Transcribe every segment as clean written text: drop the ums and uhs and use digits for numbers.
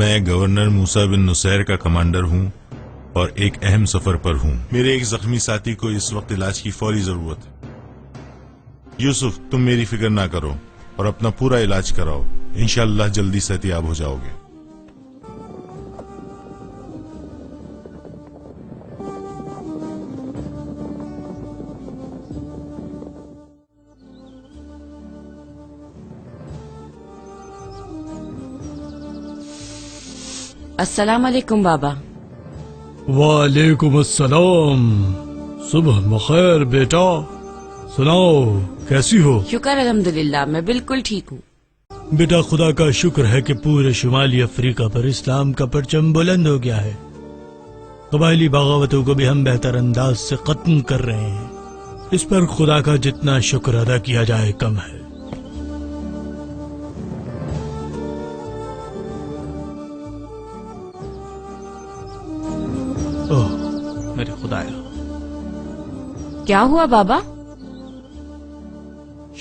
میں گورنر موسیٰ بن نصیر کا کمانڈر ہوں اور ایک اہم سفر پر ہوں. میرے ایک زخمی ساتھی کو اس وقت علاج کی فوری ضرورت ہے. یوسف، تم میری فکر نہ کرو اور اپنا پورا علاج کراؤ. انشاءاللہ جلدی صحتیاب ہو جاؤ گے. السلام علیکم بابا. وعلیکم السلام. صبح بخیر بیٹا. سناؤ کیسی ہو؟ شکر الحمدللہ، میں بالکل ٹھیک ہوں. بیٹا خدا کا شکر ہے کہ پورے شمالی افریقہ پر اسلام کا پرچم بلند ہو گیا ہے. قبائلی بغاوتوں کو بھی ہم بہتر انداز سے ختم کر رہے ہیں. اس پر خدا کا جتنا شکر ادا کیا جائے کم ہے. اوہ میرے خدایا. کیا ہوا بابا؟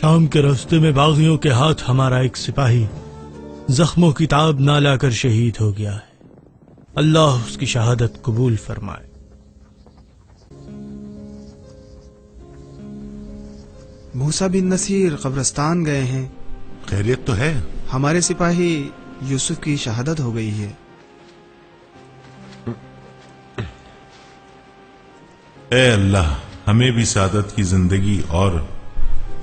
شام کے راستے میں باغیوں کے ہاتھ ہمارا ایک سپاہی زخموں کی تاب نہ لا کر شہید ہو گیا ہے. اللہ اس کی شہادت قبول فرمائے. موسیٰ بن نصیر قبرستان گئے ہیں. خیریت تو ہے؟ ہمارے سپاہی یوسف کی شہادت ہو گئی ہے. اے اللہ، ہمیں بھی سعادت کی زندگی اور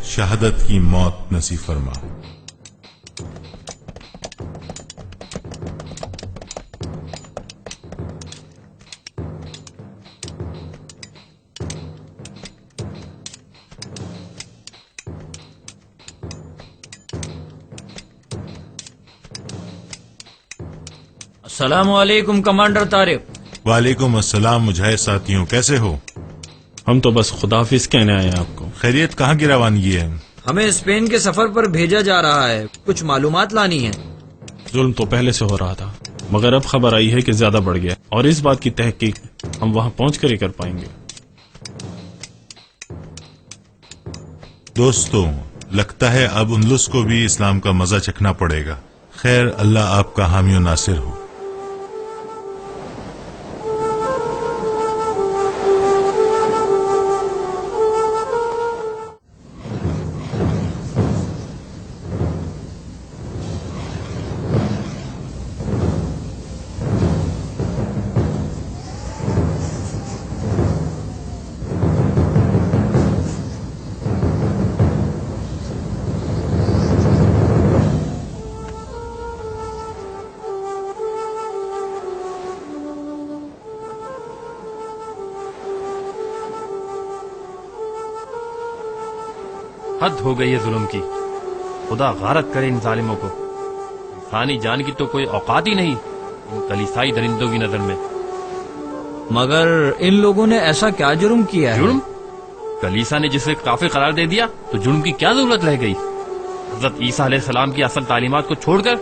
شہادت کی موت نصیب فرما. السلام علیکم کمانڈر طارق. وعلیکم السلام مجاہد ساتھیوں، کیسے ہو؟ ہم تو بس خداحافظ کہنے آئے ہیں آپ کو. خیریت؟ کہاں کی روانگی ہے؟ ہمیں اسپین کے سفر پر بھیجا جا رہا ہے، کچھ معلومات لانی ہے. ظلم تو پہلے سے ہو رہا تھا، مگر اب خبر آئی ہے کہ زیادہ بڑھ گیا، اور اس بات کی تحقیق ہم وہاں پہنچ کر ہی کر پائیں گے. دوستوں، لگتا ہے اب اندلس کو بھی اسلام کا مزہ چکھنا پڑے گا. خیر، اللہ آپ کا حامی و ناصر ہو. حد ہو گئی ہے ظلم کی. خدا غارت کرے ان ظالموں کو. انسانی جان کی تو کوئی اوقات ہی نہیں ان کلیسائی درندوں کی نظر میں. مگر ان لوگوں نے ایسا کیا جرم کیا ہے؟ جرم؟ کلیسا نے جسے کافر قرار دے دیا تو جرم کی کیا ضرورت رہ گئی؟ حضرت عیسیٰ علیہ السلام کی اصل تعلیمات کو چھوڑ کر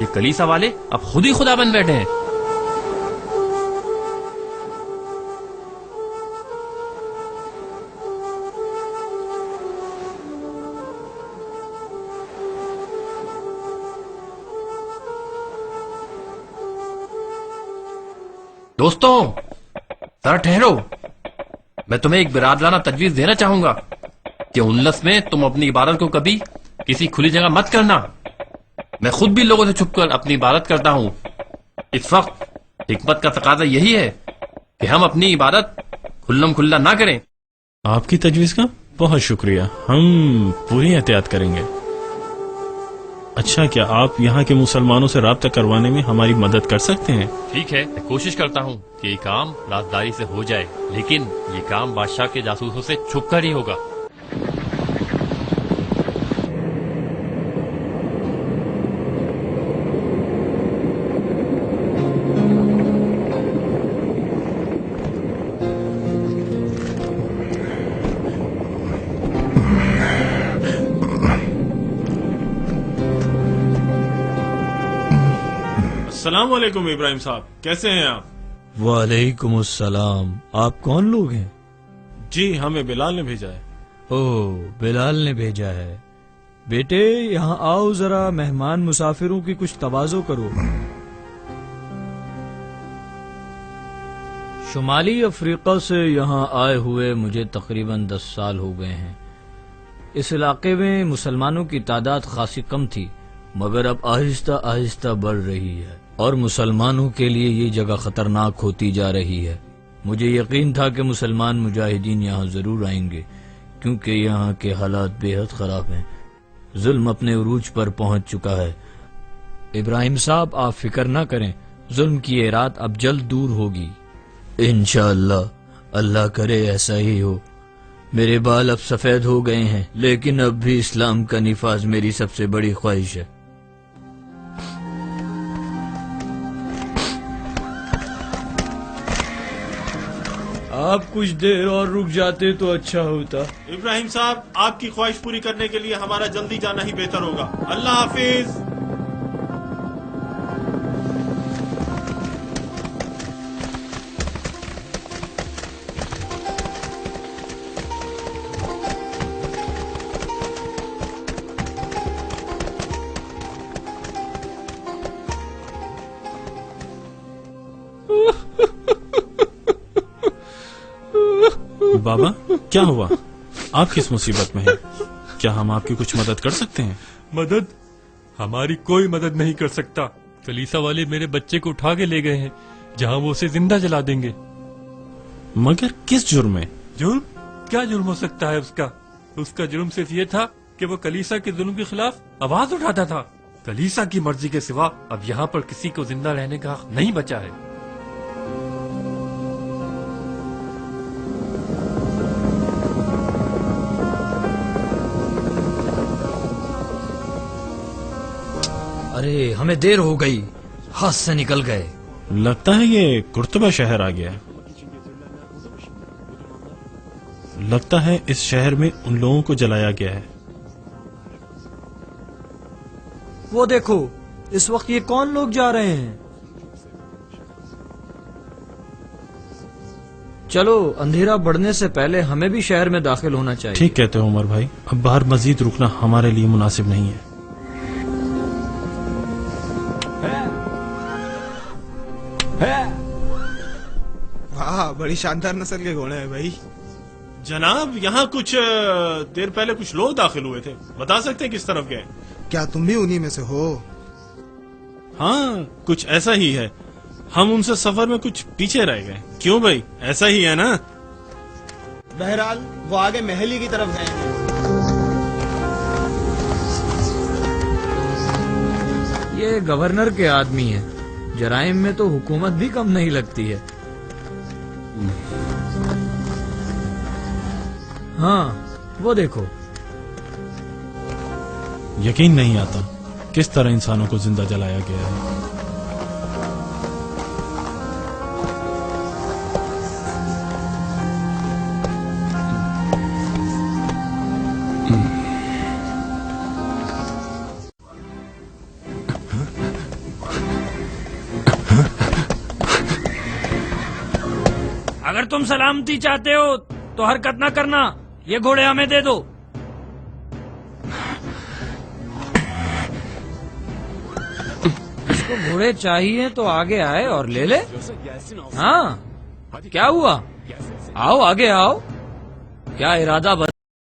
یہ کلیسا والے اب خود ہی خدا بن بیٹھے ہیں. دوستوں ذرا ٹھہرو، میں تمہیں ایک برادرانہ تجویز دینا چاہوں گا کہ اندلس میں تم اپنی عبادت کو کبھی کسی کھلی جگہ مت کرنا. میں خود بھی لوگوں سے چھپ کر اپنی عبادت کرتا ہوں. اس وقت حکمت کا تقاضا یہی ہے کہ ہم اپنی عبادت کھلم کھلا نہ کریں. آپ کی تجویز کا بہت شکریہ، ہم پوری احتیاط کریں گے. اچھا، کیا آپ یہاں کے مسلمانوں سے رابطہ کروانے میں ہماری مدد کر سکتے ہیں؟ ٹھیک ہے، میں کوشش کرتا ہوں کہ یہ کام رازداری سے ہو جائے، لیکن یہ کام بادشاہ کے جاسوسوں سے چھپ کر ہی ہوگا. السلام علیکم ابراہیم صاحب، کیسے ہیں آپ؟ وعلیکم السلام. آپ کون لوگ ہیں؟ جی، ہمیں بلال نے بھیجا ہے. اوہ، بلال نے بھیجا ہے. بیٹے یہاں آؤ، ذرا مہمان مسافروں کی کچھ تواضع کرو. شمالی افریقہ سے یہاں آئے ہوئے مجھے تقریباً 10 سال ہو گئے ہیں. اس علاقے میں مسلمانوں کی تعداد خاصی کم تھی، مگر اب آہستہ آہستہ بڑھ رہی ہے اور مسلمانوں کے لیے یہ جگہ خطرناک ہوتی جا رہی ہے. مجھے یقین تھا کہ مسلمان مجاہدین یہاں ضرور آئیں گے، کیونکہ یہاں کے حالات بے حد خراب ہیں. ظلم اپنے عروج پر پہنچ چکا ہے. ابراہیم صاحب، آپ فکر نہ کریں، ظلم کی یہ رات اب جلد دور ہوگی. انشاءاللہ، اللہ کرے ایسا ہی ہو. میرے بال اب سفید ہو گئے ہیں، لیکن اب بھی اسلام کا نفاذ میری سب سے بڑی خواہش ہے. آپ کچھ دیر اور رک جاتے تو اچھا ہوتا. ابراہیم صاحب، آپ کی خواہش پوری کرنے کے لیے ہمارا جلدی جانا ہی بہتر ہوگا. اللہ حافظ. بابا، کیا ہوا؟ آپ کس مصیبت میں ہیں؟ کیا ہم آپ کی کچھ مدد کر سکتے ہیں؟ مدد؟ ہماری کوئی مدد نہیں کر سکتا. کلیسا والے میرے بچے کو اٹھا کے لے گئے ہیں، جہاں وہ اسے زندہ جلا دیں گے. مگر کس جرم میں؟ جرم؟ کیا جرم ہو سکتا ہے اس کا؟ اس کا جرم صرف یہ تھا کہ وہ کلیسا کے ظلم کے خلاف آواز اٹھاتا تھا. کلیسا کی مرضی کے سوا اب یہاں پر کسی کو زندہ رہنے کا حق نہیں بچا ہے. ارے ہمیں دیر ہو گئی، ہاتھ سے نکل گئے. لگتا ہے یہ قرطبہ شہر آ گیا ہے. لگتا ہے اس شہر میں ان لوگوں کو جلایا گیا ہے. وہ دیکھو، اس وقت یہ کون لوگ جا رہے ہیں؟ چلو، اندھیرا بڑھنے سے پہلے ہمیں بھی شہر میں داخل ہونا چاہیے. ٹھیک کہتے ہو عمر بھائی، اب باہر مزید رکنا ہمارے لیے مناسب نہیں ہے. واہ، بڑی شاندار نسل کے گھوڑے ہیں بھائی. جناب، یہاں کچھ دیر پہلے کچھ لوگ داخل ہوئے تھے. بتا سکتے ہیں کس طرف گئے؟ کیا تم بھی انہی میں سے ہو؟ ہاں، کچھ ایسا ہی ہے. ہم ان سے سفر میں کچھ پیچھے رہ گئے. کیوں بھائی، ایسا ہی ہے نا؟ بہرحال وہ آگے محلی کی طرف گئے ہیں. یہ گورنر کے آدمی ہیں. جرائم میں تو حکومت بھی کم نہیں لگتی ہے. ہاں، وہ دیکھو. یقین نہیں آتا کس طرح انسانوں کو زندہ جلایا گیا ہے. اگر تم سلامتی چاہتے ہو تو حرکت نہ کرنا. یہ گھوڑے ہمیں دے دو. اس کو گھوڑے چاہیے تو آگے آئے اور لے لے. ہاں، کیا ہوا؟ آؤ آگے آؤ. کیا ارادہ